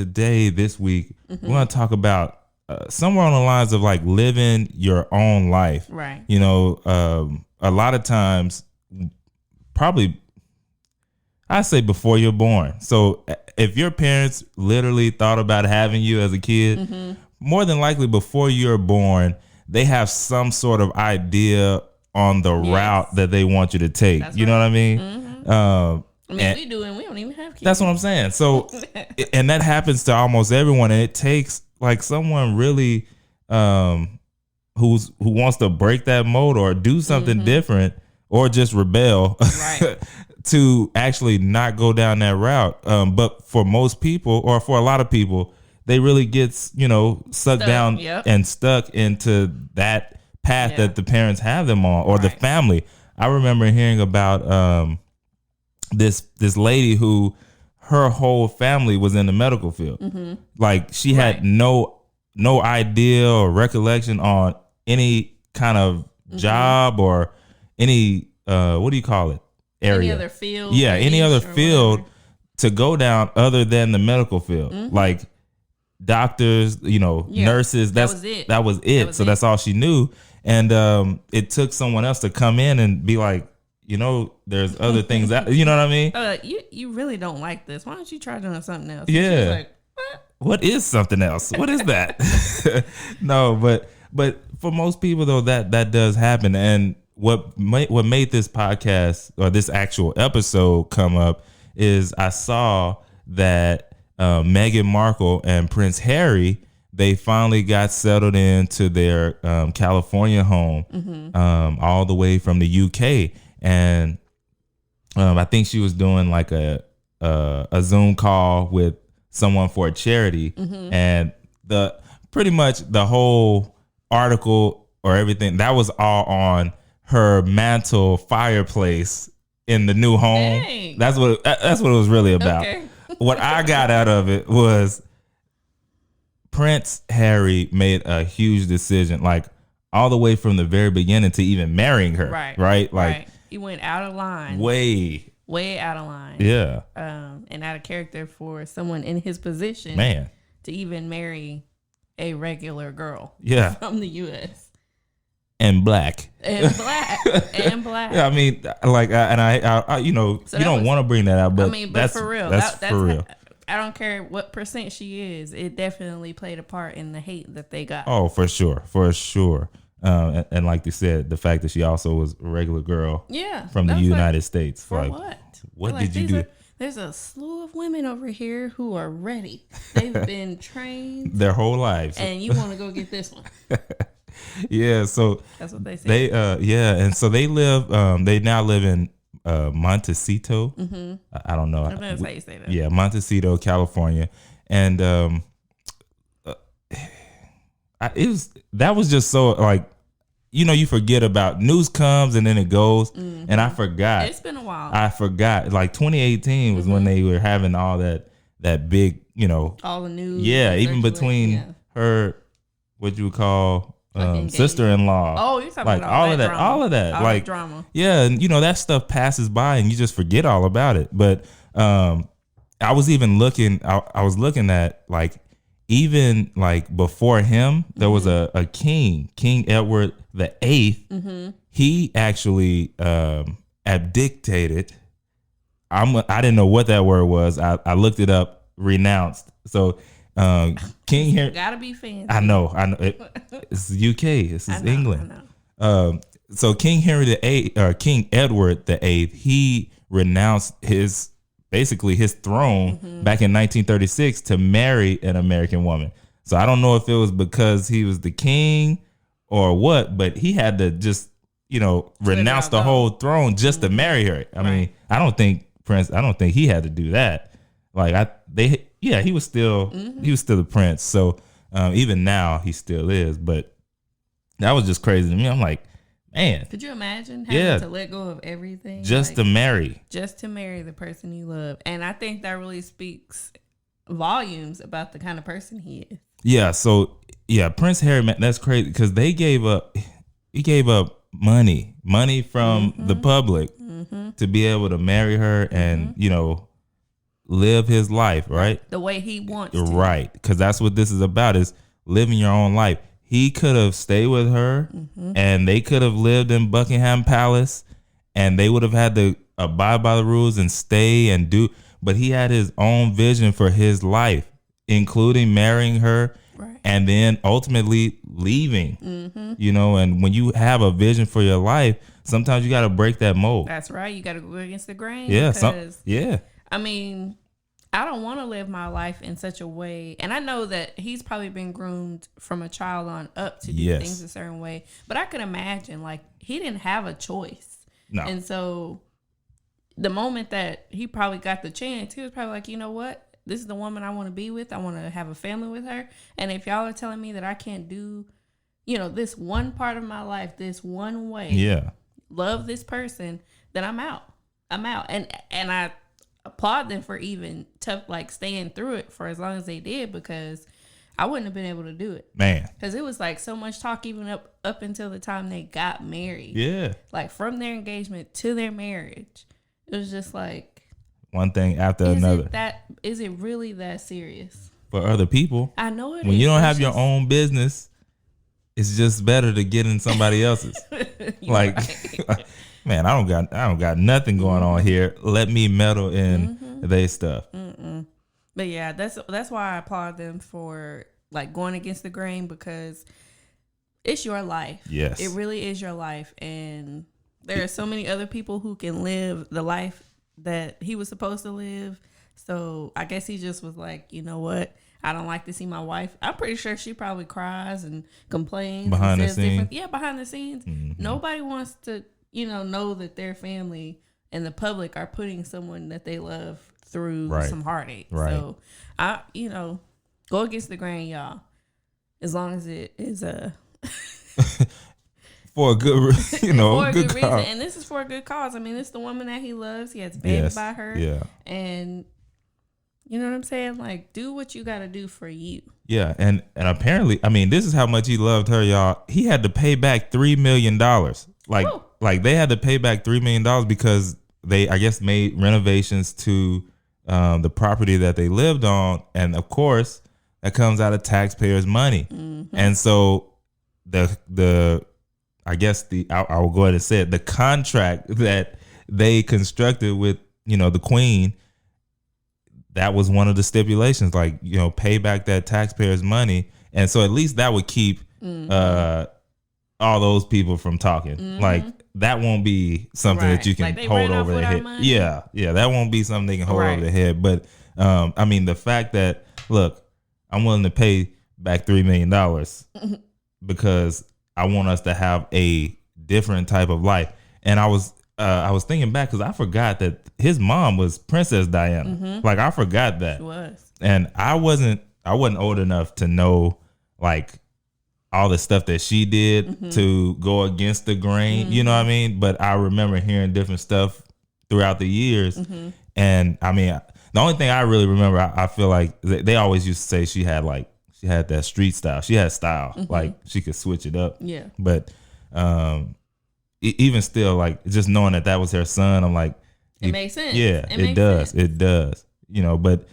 this week, we're going to talk about somewhere on the lines of like living your own life. Right. You know, a lot of times, probably, I say before you're born. So if your parents literally thought about having you as a kid, more than likely before you're born, they have some sort of idea on the route that they want you to take. That's you know what I mean? We do, and we don't even have kids. That's what I'm saying. So, and that happens to almost everyone. And it takes like someone really who wants to break that mold or do something different or just rebel to actually not go down that route. But for most people, or for a lot of people, they really get, sucked down and stuck into that path that the parents have them on, or the family. I remember hearing about this lady who her whole family was in the medical field. Like she had no idea or recollection on any kind of job or any what do you call it? Area. Any other field. Yeah, any other field to go down other than the medical field. Like doctors, nurses. That was it. So that's all she knew. And it took someone else to come in and be like, there's other things out. You know what I mean? You really don't like this. Why don't you try doing something else? Yeah. Like, what is something else? What is that? No, but for most people though, that does happen. And what made this podcast or this actual episode come up is I saw that Meghan Markle and Prince Harry, they finally got settled into their California home, all the way from the UK. And I think she was doing like a Zoom call with someone for a charity, and pretty much the whole article or everything that was all on her mantle fireplace in the new home. Dang. That's what it was really about. Okay. What I got out of it was Prince Harry made a huge decision, like all the way from the very beginning to even marrying her. Right. Like he went out of line. Way out of line. Yeah. And out of character for someone in his position. Man. To even marry a regular girl. Yeah. From the U.S. And black. And black. Yeah, I mean, like, I you don't want to bring that out, but that's for real. That's for real. I don't care what percent she is. It definitely played a part in the hate that they got. Oh, for sure. And like you said, the fact that she also was a regular girl from the United States. For like, what? What did you do? There's a slew of women over here who are ready. They've been trained. Their whole lives. And you want to go get this one. Yeah, so that's what they say. They and so they now live in Montecito. I don't know. That's how you say that. Yeah, Montecito, California. And that was just so like, you forget about news comes and then it goes. And I forgot. It's been a while. I forgot. Like 2018 was when they were having all that big, all the news. Yeah, even between her, what you would call sister-in-law. Oh, you're talking like about all of that, drama. All of that, all like drama. Yeah, and that stuff passes by and you just forget all about it. But I was even looking. I was looking at like even like before him, there was a king, King Edward the VIII. He actually abdicated. I didn't know what that word was. I looked it up. Renounced. So. King Henry gotta be fancy. I know. It's UK. This is England. So King Henry VIII, King Edward the VIII, he renounced his throne back in 1936 to marry an American woman. So I don't know if it was because he was the king or what, but he had to just renounce the whole throne just to marry her. I mean, I don't think he had to do that. Like he was still the prince. So even now he still is. But that was just crazy to me. I'm like, man, could you imagine having to let go of everything just to marry the person you love? And I think that really speaks volumes about the kind of person he is. Yeah. So yeah, Prince Harry, man, that's crazy because he gave up money from the public to be able to marry her and live his life, right? The way he wants to. Right. Because that's what this is about, is living your own life. He could have stayed with her and they could have lived in Buckingham Palace and they would have had to abide by the rules and stay and do. But he had his own vision for his life, including marrying her and then ultimately leaving, you know. And when you have a vision for your life, sometimes you got to break that mold. That's right. You got to go against the grain. Yeah. Because, I mean, I don't want to live my life in such a way. And I know that he's probably been groomed from a child on up to do things a certain way. But I could imagine, like, he didn't have a choice. No. And so the moment that he probably got the chance, he was probably like, you know what? This is the woman I want to be with. I want to have a family with her. And if y'all are telling me that I can't do, you know, this one part of my life, this one way, love this person, then I'm out. I'm out. And I applaud them for even staying through it for as long as they did, because I wouldn't have been able to do it, man. Because it was like so much talk even up until the time they got married. Yeah, like from their engagement to their marriage, it was just like one thing after another. Is it really that serious for other people? I know it. When you don't have your own business, it's just better to get in somebody else's. Like. Right. Man, I don't got nothing going on here. Let me meddle in their stuff. But yeah, that's why I applaud them for like going against the grain, because it's your life. Yes, it really is your life, and there are so many other people who can live the life that he was supposed to live. So I guess he just was like, you know what? I don't like to see my wife. I'm pretty sure she probably cries and complains behind the scenes. Yeah, behind the scenes. Nobody wants to, know that their family and the public are putting someone that they love through some heartache. Right. So go against the grain, y'all. As long as it is for a good, for a good reason. And this is for a good cause. I mean, this is the woman that he loves. He has babies by her. Yeah. And you know what I'm saying? Like, do what you got to do for you. Yeah, and apparently, I mean, this is how much he loved her, y'all. He had to pay back $3 million. Like they had to pay back $3 million because they, I guess, made renovations to the property that they lived on, and of course, that comes out of taxpayers' money. And so the I guess I will go ahead and say it, the contract that they constructed with the Queen. That was one of the stipulations, like, pay back that taxpayers' money. And so at least that would keep all those people from talking. Like, that won't be something that you can hold over their head. Yeah, that won't be something they can hold over their head. But, I mean, the fact that, look, I'm willing to pay back $3 million because I want us to have a different type of life. And I was thinking back because I forgot that his mom was Princess Diana. Like, I forgot that. She was. And I wasn't old enough to know, like, all the stuff that she did to go against the grain. You know what I mean? But I remember hearing different stuff throughout the years. And I mean, the only thing I really remember, I feel like they always used to say she had that street style. She had style. Like, she could switch it up. Yeah. But, even still, like, just knowing that was her son, I'm like, it makes sense. Yeah, it does. Sense. It does. But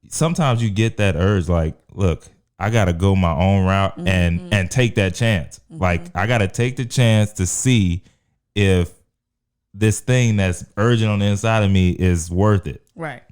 sometimes you get that urge, like, look, I gotta go my own route and take that chance. Like, I gotta take the chance to see if this thing that's urgent on the inside of me is worth it. Right.